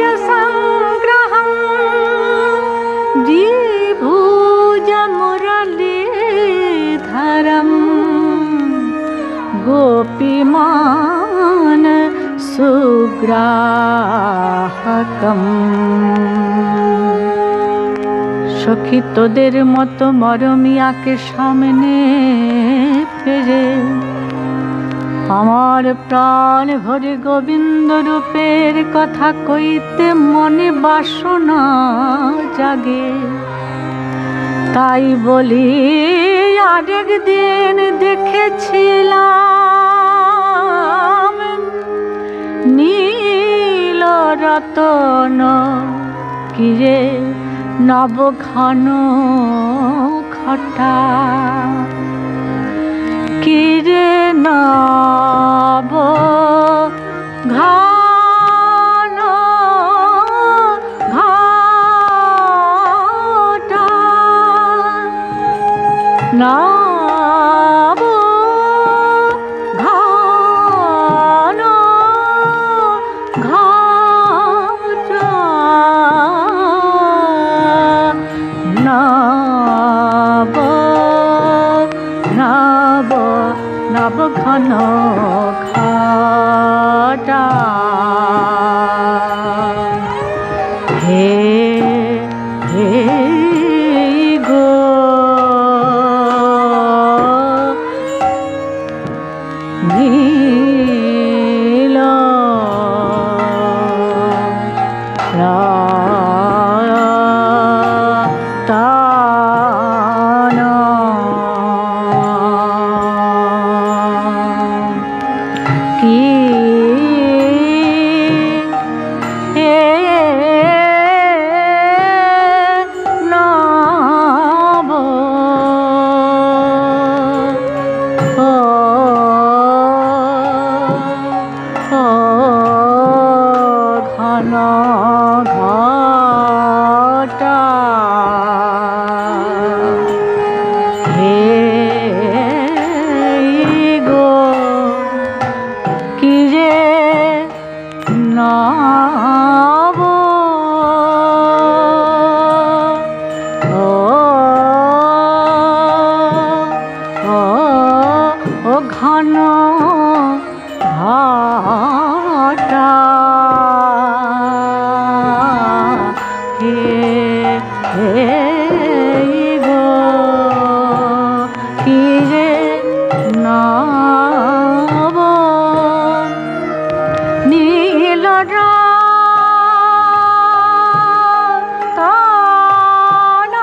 सौन्दर्यसङ्ग्रहं द्विभुजमुरलीधरं गोपीमान सुग्राहकम्। সখী তোদের মতো মরমিয়াকে সামনে পেরে আমার প্রাণ ভরে গোবিন্দ রূপের কথা কইতে মনে বাসনা জাগে। তাই বলি আরেক দিন দেখেছিলাম নীল রতন কিরে নবঘন ঘটা কিরে নব ঘন ঘটা নব ঘন ঘটা নব নব নব ঘন ঘটা। হে হে গো নীল ঘটা হে গো কিরে নব ও ঘন ঘটা হে গো কিরে নব নীল রতন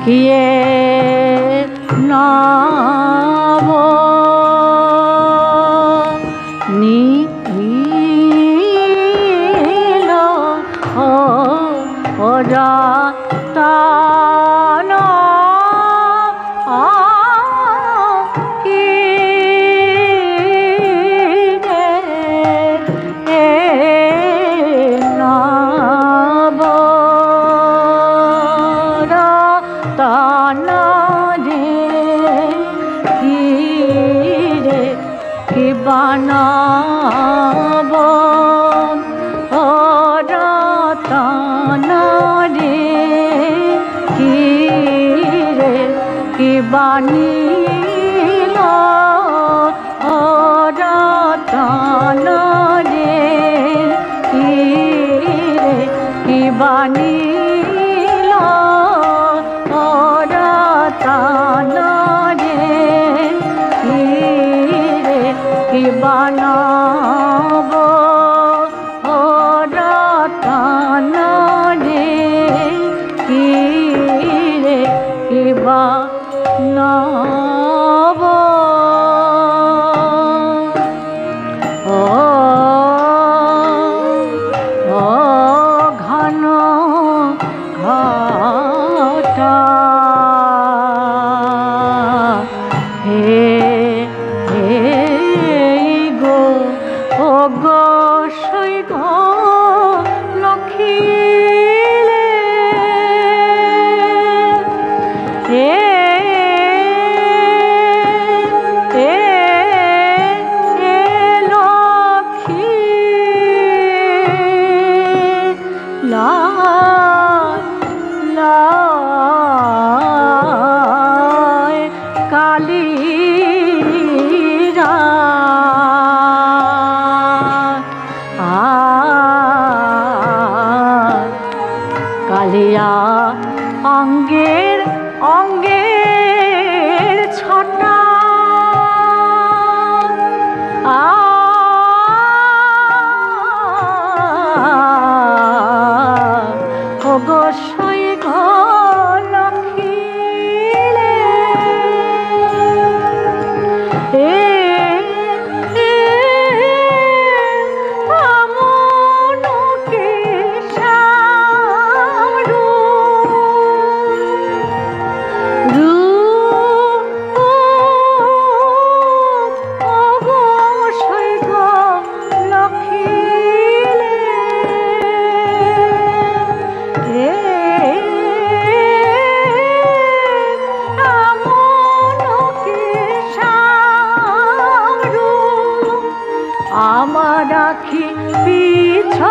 কিয়ে নব নীল রতন নব রতন কি বানাব ও রতন রে কি বানিল ও রতন রে কি বানিল ও রতন কি বানাব ও রতন রে কি বানাব ও ঘন ঘটা হে গো ও গো সই গো লক্ষ্মীলে কালিরা কালিয়া অঙ্গের অঙ্গের ছটা গোসাই লক্ষ্মীলে আমনকে সারু গোসাই লক্ষ্মীলে আমার রাখি পিছনে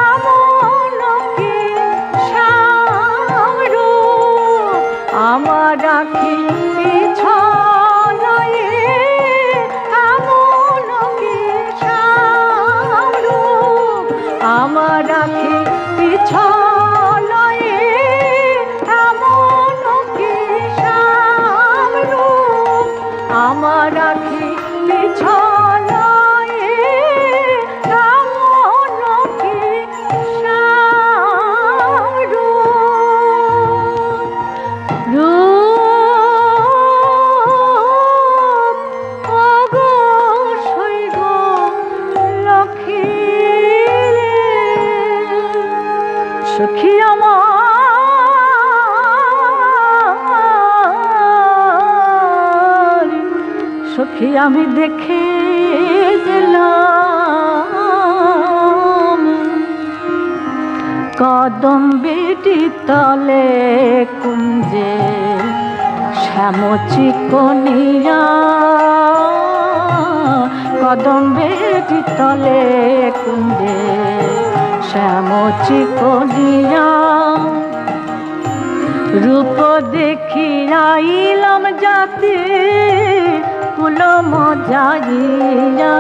আমনকে সারু আমার রাখি পিছনে আমনকে সারু আমার রাখি পিছনে আমনকে সারু আমার রাখি পিছনে আমনকে সারু গোসাই লক্ষ্মীলে সখী আমার সখী আমি দেখে গেলাম কদম বেটি তলে কুঞ্জে শ্যামচিকনিয়া কদম বেটি তলে কুঞ্জে শ্যামচিকনিয়া রূপ দেখি আইলাম যাতে কুল মজাইয়া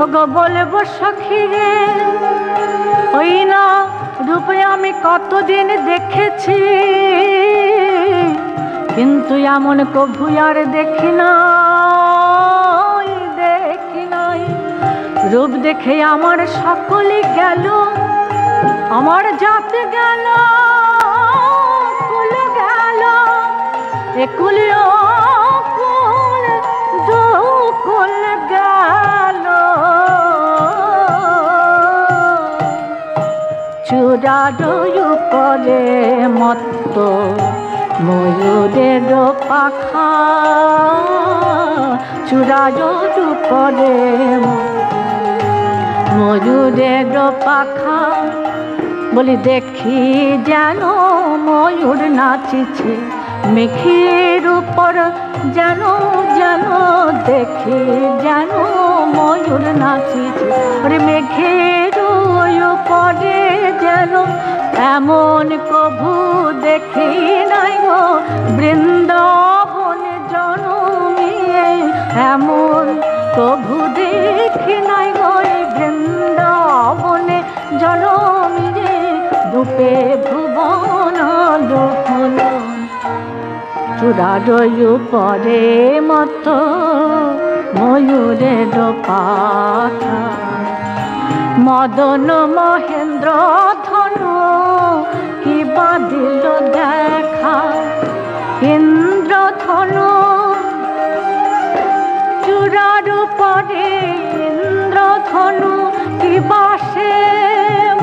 ওগো বলবো সখী রে ওই না রূপে আমি কতদিন দেখেছি কিন্তু এমন কভু আর দেখি নাই রূপ দেখে আমার সকলে গেল আমার জাত গেল কুল গেল একুল কুল দুকুল গেল চূড়ার উপরে মত্ত ময়ূরের পাখা চূড়ার উপরে ময়ূরের পাখা বলি দেখি যেন ময়ূর নাচিছে মেঘের উপর যেন যেন দেখি যেন ময়ূর নাচিছে ওরে মেঘের উপরে যেন এমন কভু দেখি নাই গো বৃন্দাবনে জনমিয়ে এমন কভু দেখি নাই গো বৃন্দাবনে জনমিয়ে রূপে ভুবন লোহন চূড়ার উপরে মত ময়ূরের পাখা মদন মহেন্দ্র ধনু কি বাঁধিল দেখা ইন্দ্রধনু চূড়ার উপরে ইন্দ্রধনু কি বাসে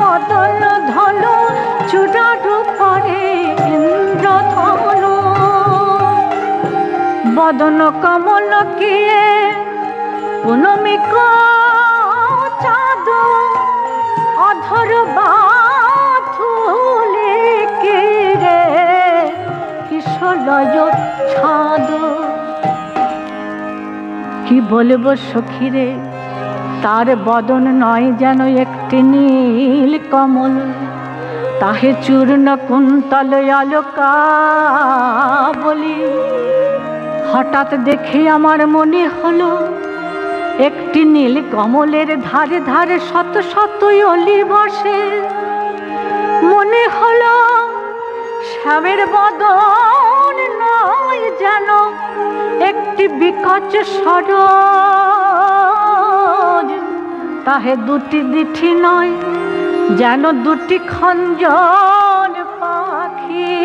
মদন ধনু চূড়ার উপরে ইন্দ্রধনু বদন কমল কিয়ে পুনমিক চাঁদ অধর বাথুলে কে রে কিশলয় ছাদ কি বলবো সখী রে তার বদন নয় যেন একটি নীল কমল তাহে চূর্ণ কুন্তল আলোকা বলি। হঠাৎ দেখে আমার মনে হলো একটি নীল কমলের ধারে ধারে শত শত অলি বসে। মনে হলো শ্যামের বদন নয় যেন একটি বিকচ সরোজ। তাহে দুটি দিঠি নয় যেন দুটি খঞ্জন পাখি।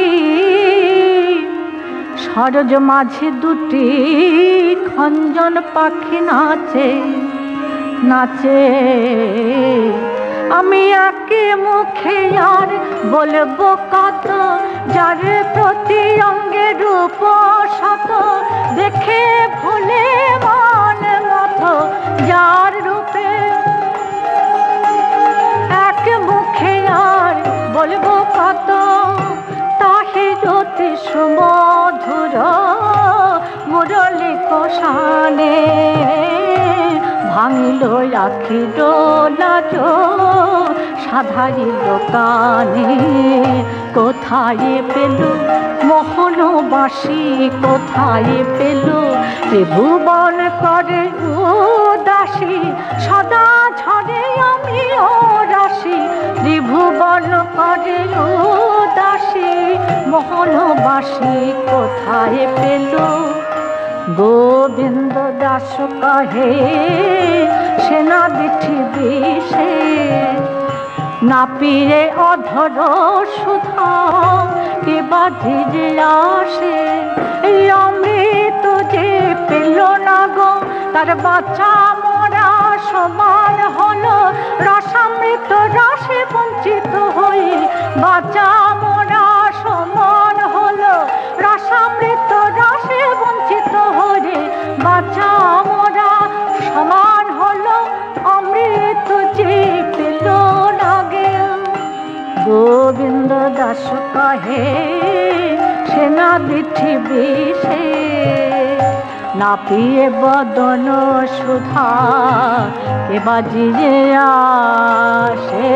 সরোজ মাঝে দুটি খঞ্জন পাখি নাচে নাচে। আমি একে মুখে আর বলবো কত, যার প্রতি অঙ্গে রূপ শত। দেখে ভুলে মন মত যার রূপে, এক মুখে আর বলবো কত। তাহে জ্যোতি সুমধুর মুরলী কষানে, ভাঙিল আখি ডোলাজ সাধারিল কানে। কোথায় পেল মোহনবাসী, কোথায় পেল ত্রিভুবন করে উদাসী। সদা ঝরে আমি ও রাশি, ত্রিভুবন করে উদাসী। মোহনবাসী কোথায় পেল? গোবিন্দ দাস কহে সেনা দিঠি বিষে, না পিরে অধর সুধা কে বাধিরে আসে। এই অমৃত যে পেল না গো, তার বাচ্চা মরা সমান হলো। রসামৃত রসে বঞ্চিত হয়ে বাচ্চা মরা সমান হলো। রসামৃত রসে বঞ্চিত হয়ে বাচ্চা মরা সমান হলো। অমৃত যে পেল না গে। গোবিন্দ দাস কহে সেনা দিঠি বিষে, না পিয়ে বদন সুধা কে বাজিরে আসে।